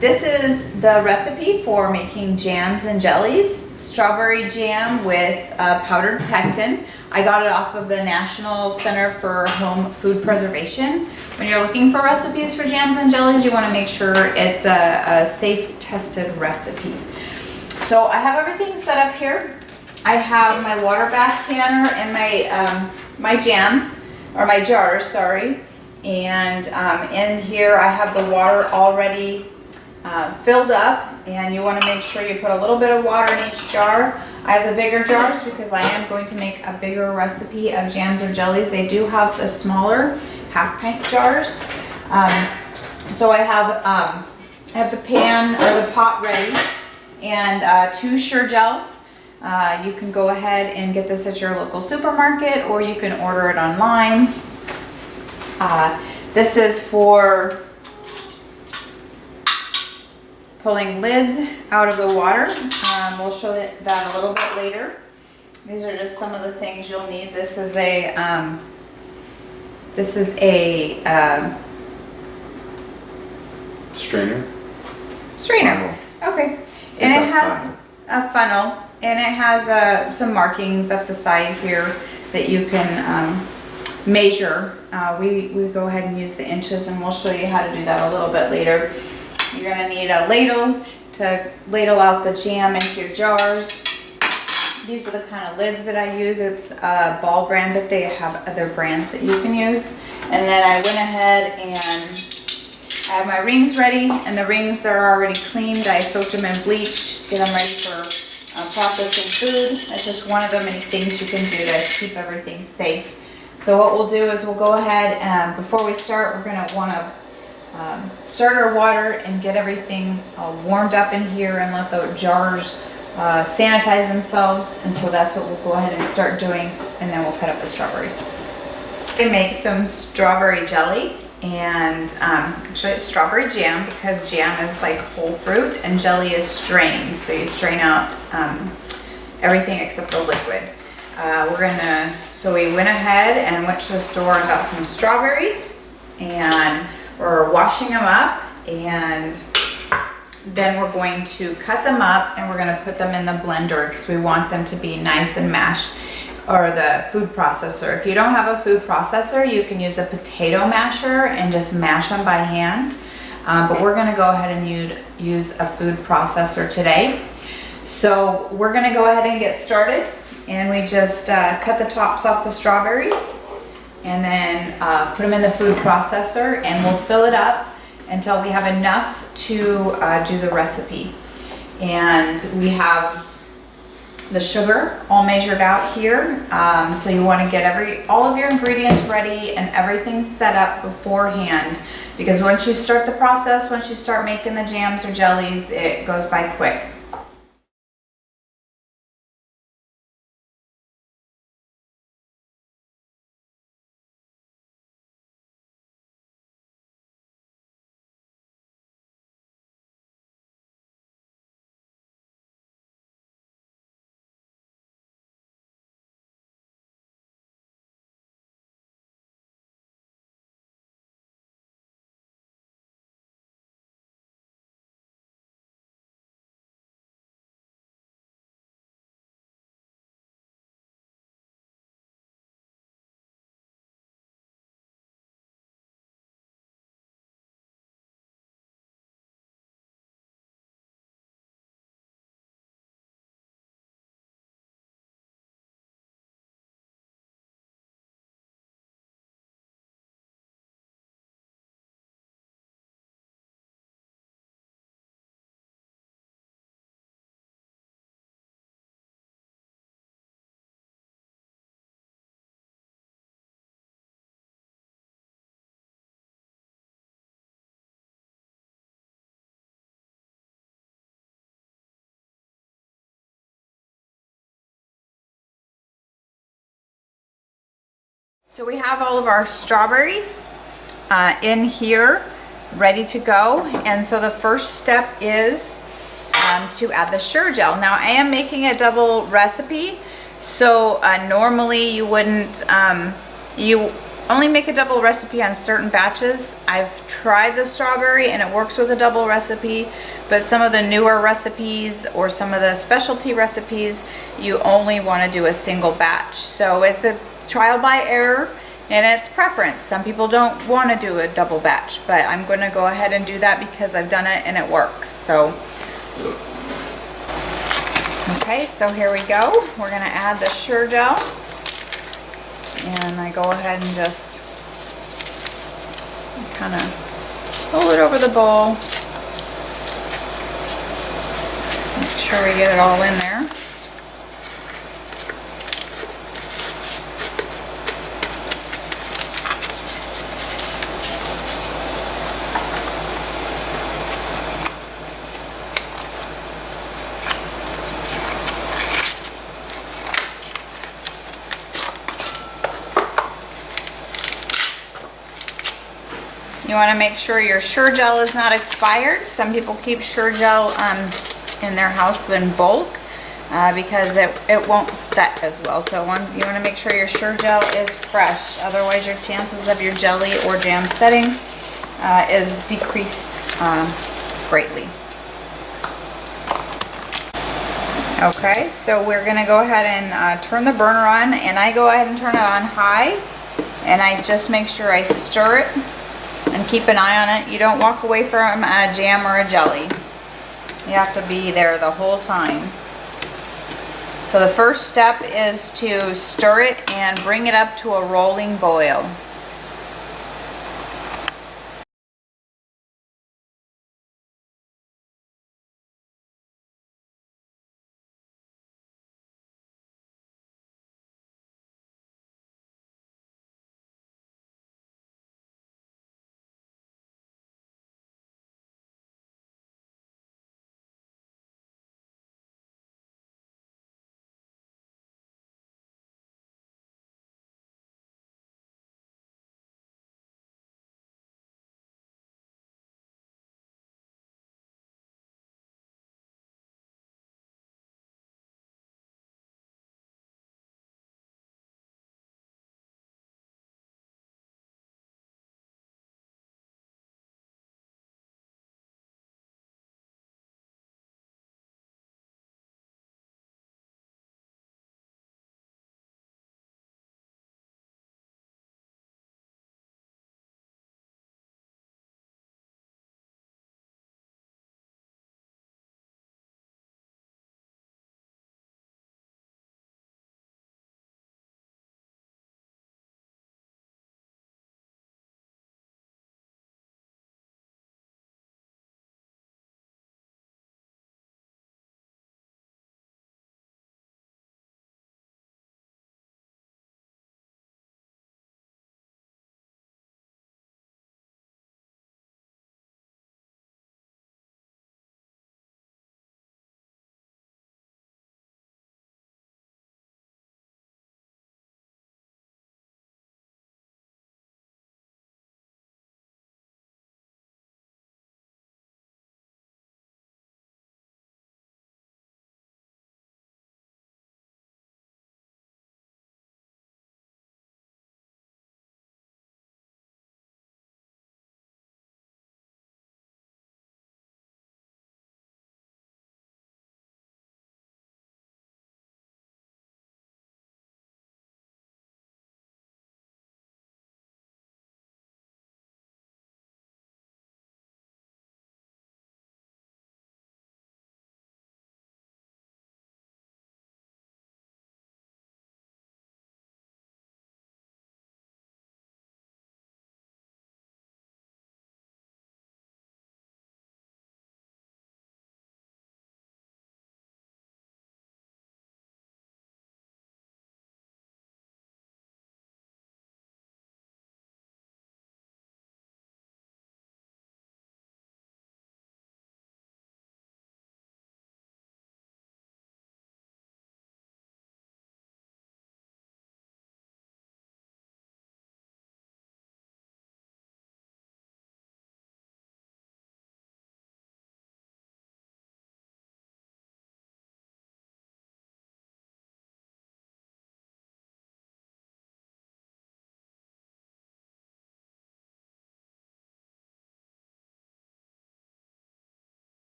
This is the recipe for making jams and jellies. Strawberry jam with powdered pectin. I got it off of the National Center for Home Food Preservation. When you're looking for recipes for jams and jellies, you want to make sure it's a safe, tested recipe. So I have everything set up here. I have my water bath canner and my jams, or my jars, sorry. And in here I have the water already filled up, and you want to make sure you put a little bit of water in each jar. I have the bigger jars because I am going to make a bigger recipe of jams or jellies. They do have the smaller half-pint jars. So I have the pan or the pot ready, and 2 Sure-Gels. You can go ahead and get this at your local supermarket, or you can order it online. This is for pulling lids out of the water. We'll show that a little bit later. These are just some of the things you'll need. This is a strainer. Strainer. Okay. And it has a funnel, and it has some markings up the side here that you can measure. We go ahead and use the inches, and we'll show you how to do that a little bit later. You're going to need a ladle to ladle out the jam into your jars. These are the kind of lids that I use. It's a Ball brand, but they have other brands that you can use. And then I went ahead and I have my rings ready, and the rings are already cleaned. I soaked them in bleach, get them ready for processing food. That's just one of the many things you can do to keep everything safe. So what we'll do is we'll go ahead and before we start, we're going to want to start our water and get everything warmed up in here and let the jars sanitize themselves. And so that's what we'll go ahead and start doing, and then we'll cut up the strawberries. I make some strawberry jelly, and actually it's strawberry jam because jam is like whole fruit and jelly is strained. So you strain out everything except the liquid. So we went ahead and went to the store and got some strawberries, and we're washing them up, and then we're going to cut them up and we're going to put them in the blender because we want them to be nice and mashed, or the food processor. If you don't have a food processor, you can use a potato masher and just mash them by hand. But we're going to go ahead and use a food processor today. So we're going to go ahead and get started, and we just cut the tops off the strawberries and then put them in the food processor, and we'll fill it up until we have enough to do the recipe. And we have the sugar all measured out here. So you want to get all of your ingredients ready and everything set up beforehand, because once you start the process, once you start making the jams or jellies, it goes by quick. So we have all of our strawberry in here ready to go. And so the first step is to add the Sure-Gel. Now I am making a double recipe. So normally you wouldn't, only make a double recipe on certain batches. I've tried the strawberry and it works with a double recipe, but some of the newer recipes or some of the specialty recipes, you only want to do a single batch. So it's a trial by error and it's preference. Some people don't want to do a double batch, but I'm going to go ahead and do that because I've done it and it works. So, okay, so here we go. We're going to add the Sure-Jell. And I go ahead and just kind of pull it over the bowl. Make sure we get it all in there. You want to make sure your Sure-Jell is not expired. Some people keep Sure-Jell in their house in bulk because it won't set as well. So you want to make sure your Sure-Jell is fresh. Otherwise, your chances of your jelly or jam setting is decreased greatly. Okay, so we're going to go ahead and turn the burner on, and I go ahead and turn it on high, and I just make sure I stir it and keep an eye on it. You don't walk away from a jam or a jelly. You have to be there the whole time. So the first step is to stir it and bring it up to a rolling boil.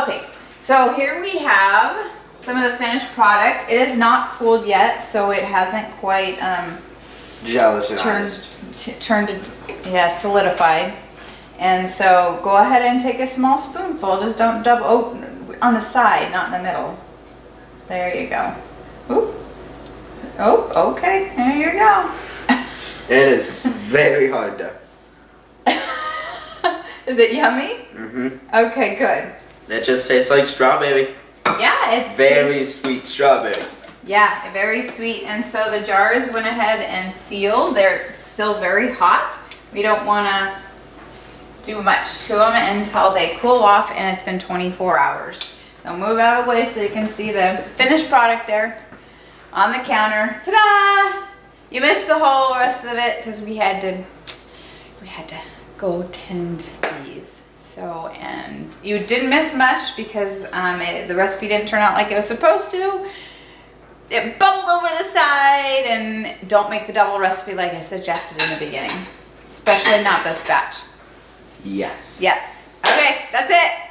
Okay, so here we have some of the finished product. It is not cooled yet, so it hasn't quite Gelatinized. turned solidified. And so go ahead and take a small spoonful. Just don't double, on the side, not in the middle. There you go. Oop. Oh, okay, there you go. It is very hard though. Is it yummy? Mm-hmm. Okay, good. It just tastes like strawberry. Yeah, it's Very sweet strawberry. Yeah, very sweet. And so the jars went ahead and sealed. They're still very hot. We don't want to do much to them until they cool off, and it's been 24 hours. So move out of the way so you can see the finished product there on the counter. Ta-da! You missed the whole rest of it because we had to go tend these. So, and you didn't miss much because the recipe didn't turn out like it was supposed to. It bubbled over the side, and don't make the double recipe like I suggested in the beginning. Especially not this batch. Yes. Yes. Okay, that's it.